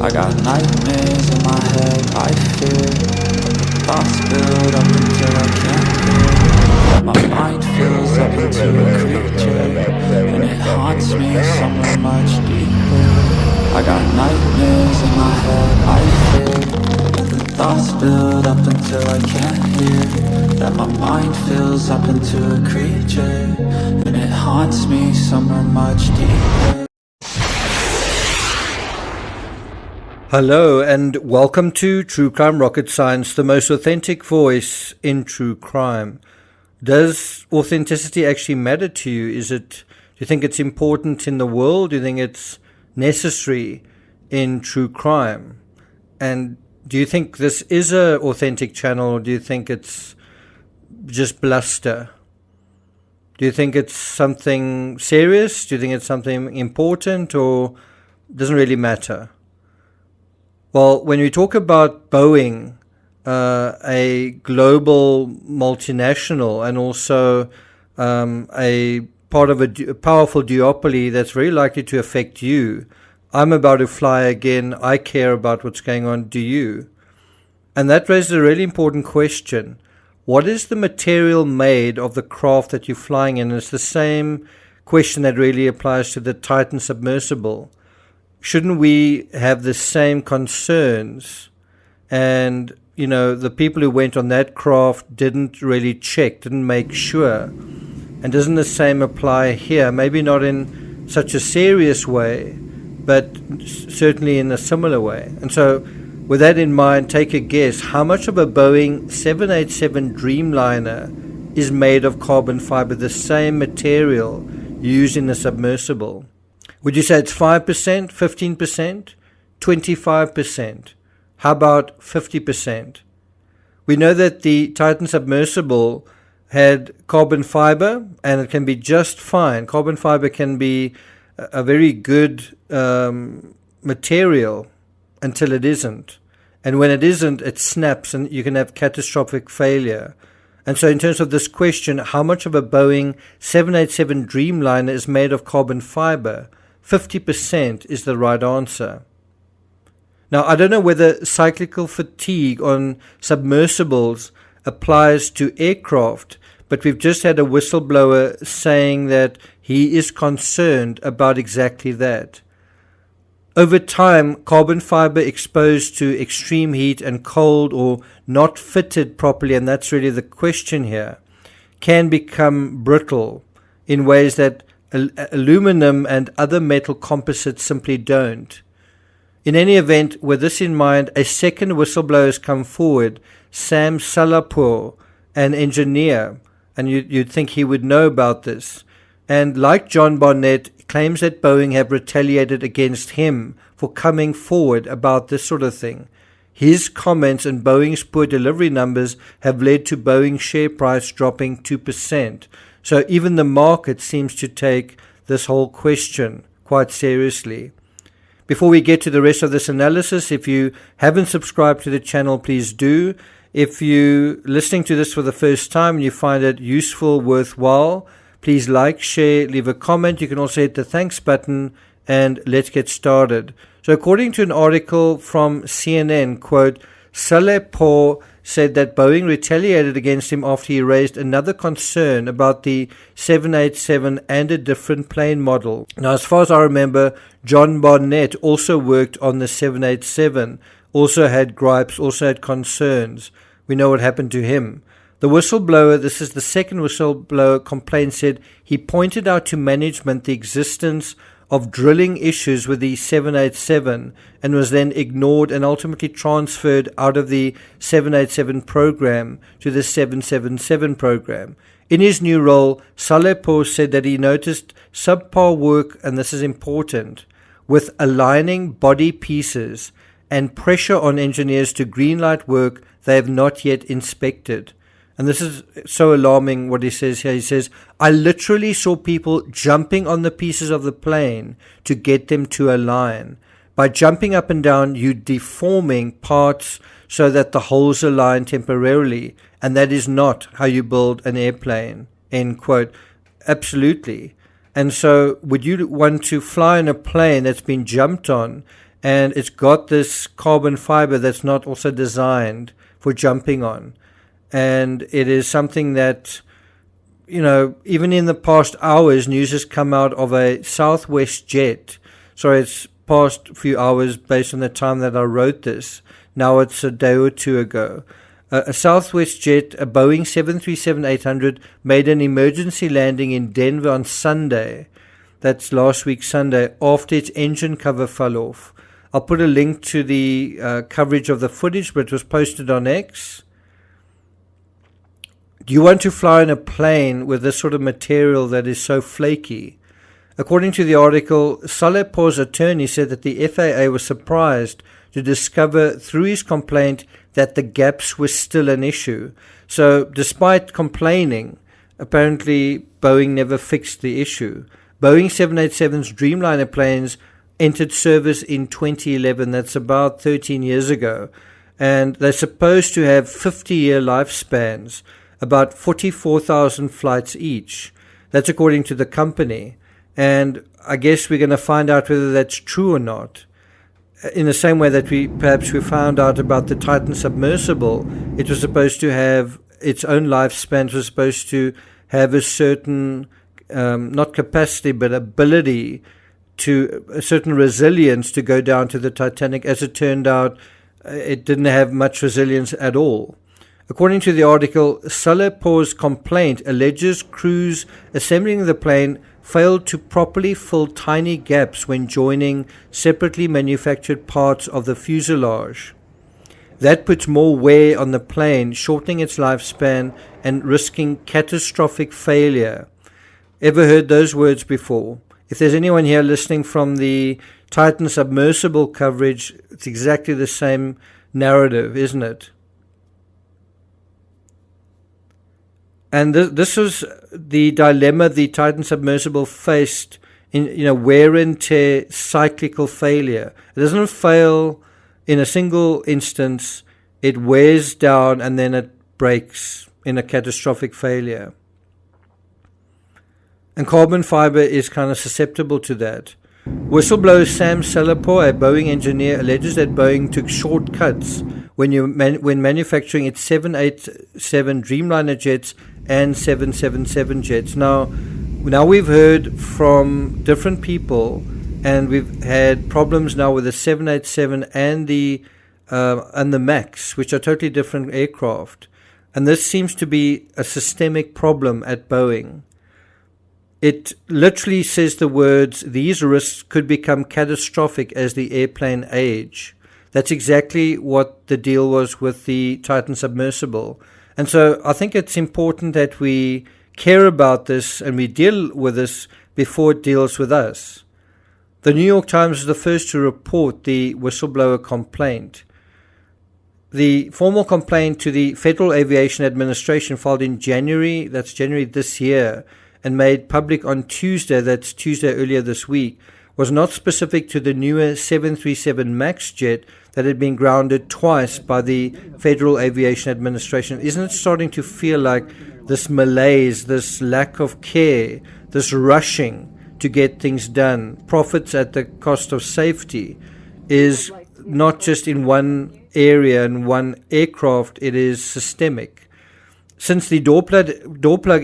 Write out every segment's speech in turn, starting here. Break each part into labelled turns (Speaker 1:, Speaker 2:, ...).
Speaker 1: I got nightmares in my head, I fear thoughts build up until I can't hear. My mind fills up into a creature, and it haunts me somewhere much deeper. I got nightmares in my head, I fear the thoughts build up until I can't hear. That my mind fills up into a creature, and it haunts me somewhere much deeper.
Speaker 2: Hello and welcome to True Crime Rocket Science, the most authentic voice in true crime. Does authenticity actually matter to you? Do you think it's important in the world? Do you think it's necessary in true crime? And do you think this is an authentic channel, or do you think it's just bluster? Do you think it's something serious? Do you think it's something important, or doesn't really matter? Well, when we talk about Boeing, a global multinational and also a part of a powerful duopoly that's very likely to affect you, I'm about to fly again. I care about what's going on. Do you? And that raises a really important question. What is the material made of the craft that you're flying in? And it's the same question that really applies to the Titan submersible. Shouldn't we have the same concerns? And, you know, the people who went on that craft didn't really check, didn't make sure. And doesn't the same apply here? Maybe not in such a serious way, but certainly in a similar way. And so with that in mind, take a guess. How much of a Boeing 787 Dreamliner is made of carbon fiber, the same material used in the submersible? Would you say it's 5%, 15%, 25%? How about 50%? We know that the Titan submersible had carbon fiber, and it can be just fine. Carbon fiber can be a very good material until it isn't. And when it isn't, it snaps and you can have catastrophic failure. And so in terms of this question, how much of a Boeing 787 Dreamliner is made of carbon fiber? 50% is the right answer. Now, I don't know whether cyclical fatigue on submersibles applies to aircraft, but we've just had a whistleblower saying that he is concerned about exactly that. Over time, carbon fiber exposed to extreme heat and cold or not fitted properly, and that's really the question here, can become brittle in ways that aluminum and other metal composites simply don't. In any event, with this in mind, a second whistleblower has come forward, Sam Salapur, an engineer, and you'd think he would know about this. And like John Barnett, claims that Boeing have retaliated against him for coming forward about this sort of thing. His comments and Boeing's poor delivery numbers have led to Boeing's share price dropping 2%. So even the market seems to take this whole question quite seriously. Before we get to the rest of this analysis, if you haven't subscribed to the channel, please do. If you're listening to this for the first time and you find it useful, worthwhile, please like, share, leave a comment. You can also hit the thanks button, and let's get started. So according to an article from CNN, quote, Salapur said that Boeing retaliated against him after he raised another concern about the 787 and a different plane model. Now, as far as I remember, John Barnett also worked on the 787, also had gripes, also had concerns. We know what happened to him. The whistleblower, this is the second whistleblower complaint, said he pointed out to management the existence of drilling issues with the 787 and was then ignored and ultimately transferred out of the 787 program to the 777 program. In his new role, Salapur said that he noticed subpar work, and this is important, with aligning body pieces and pressure on engineers to greenlight work they have not yet inspected. And this is so alarming what he says here. He says, I literally saw people jumping on the pieces of the plane to get them to align. By jumping up and down, you're deforming parts so that the holes align temporarily. And that is not how you build an airplane. End quote. Absolutely. And so would you want to fly in a plane that's been jumped on and it's got this carbon fiber that's not also designed for jumping on. And it is something that, even in the past hours, news has come out of a Southwest jet. Sorry, it's past few hours based on the time that I wrote this. Now it's a day or two ago. A Southwest jet, a Boeing 737-800, made an emergency landing in Denver on Sunday. That's last week Sunday, after its engine cover fell off. I'll put a link to the coverage of the footage, but it was posted on X. Do you want to fly in a plane with this sort of material that is so flaky? According to the article, Salepor's attorney said that the FAA was surprised to discover through his complaint that the gaps were still an issue. So despite complaining, apparently Boeing never fixed the issue. Boeing 787's Dreamliner planes entered service in 2011. That's about 13 years ago. And they're supposed to have 50-year lifespans, about 44,000 flights each. That's according to the company. And I guess we're going to find out whether that's true or not. In the same way that we found out about the Titan submersible, it was supposed to have its own lifespan, was supposed to have a certain, not capacity, but ability to a certain resilience to go down to the Titanic. As it turned out, it didn't have much resilience at all. According to the article, Salepor's complaint alleges crews assembling the plane failed to properly fill tiny gaps when joining separately manufactured parts of the fuselage. That puts more wear on the plane, shortening its lifespan and risking catastrophic failure. Ever heard those words before? If there's anyone here listening from the Titan submersible coverage, it's exactly the same narrative, isn't it? And this was the dilemma the Titan submersible faced in, wear and tear, cyclical failure. It doesn't fail in a single instance. It wears down and then it breaks in a catastrophic failure. And carbon fiber is kind of susceptible to that. Whistleblower Sam Salapore, a Boeing engineer, alleges that Boeing took shortcuts when manufacturing its 787 Dreamliner jets and 777 jets. Now we've heard from different people, and we've had problems now with the 787 and the MAX, which are totally different aircraft. And this seems to be a systemic problem at Boeing. It literally says the words, these risks could become catastrophic as the airplane age. That's exactly what the deal was with the Titan submersible. And so I think it's important that we care about this and we deal with this before it deals with us. The New York Times was the first to report the whistleblower complaint. The formal complaint to the Federal Aviation Administration filed in January, that's January this year, and made public on Tuesday, that's Tuesday earlier this week, was not specific to the newer 737 MAX jet that had been grounded twice by the Federal Aviation Administration. Isn't it starting to feel like this malaise, this lack of care, this rushing to get things done, profits at the cost of safety, is not just in one area and one aircraft, it is systemic. Since the door plug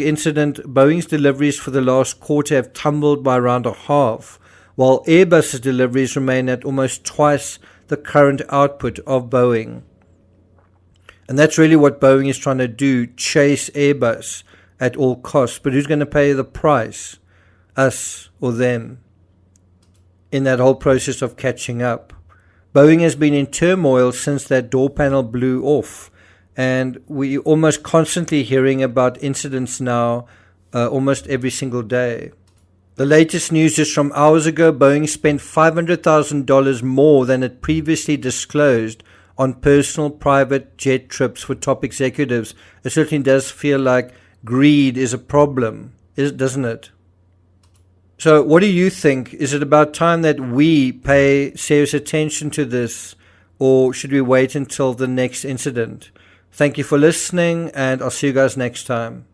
Speaker 2: incident, Boeing's deliveries for the last quarter have tumbled by around a half, while Airbus's deliveries remain at almost twice the current output of Boeing. And that's really what Boeing is trying to do, chase Airbus at all costs. But who's going to pay the price? Us or them? In that whole process of catching up. Boeing has been in turmoil since that door panel blew off. And we're almost constantly hearing about incidents now, almost every single day. The latest news just from hours ago, Boeing spent $500,000 more than it previously disclosed on personal private jet trips for top executives. It certainly does feel like greed is a problem, doesn't it? So what do you think? Is it about time that we pay serious attention to this, or should we wait until the next incident? Thank you for listening, and I'll see you guys next time.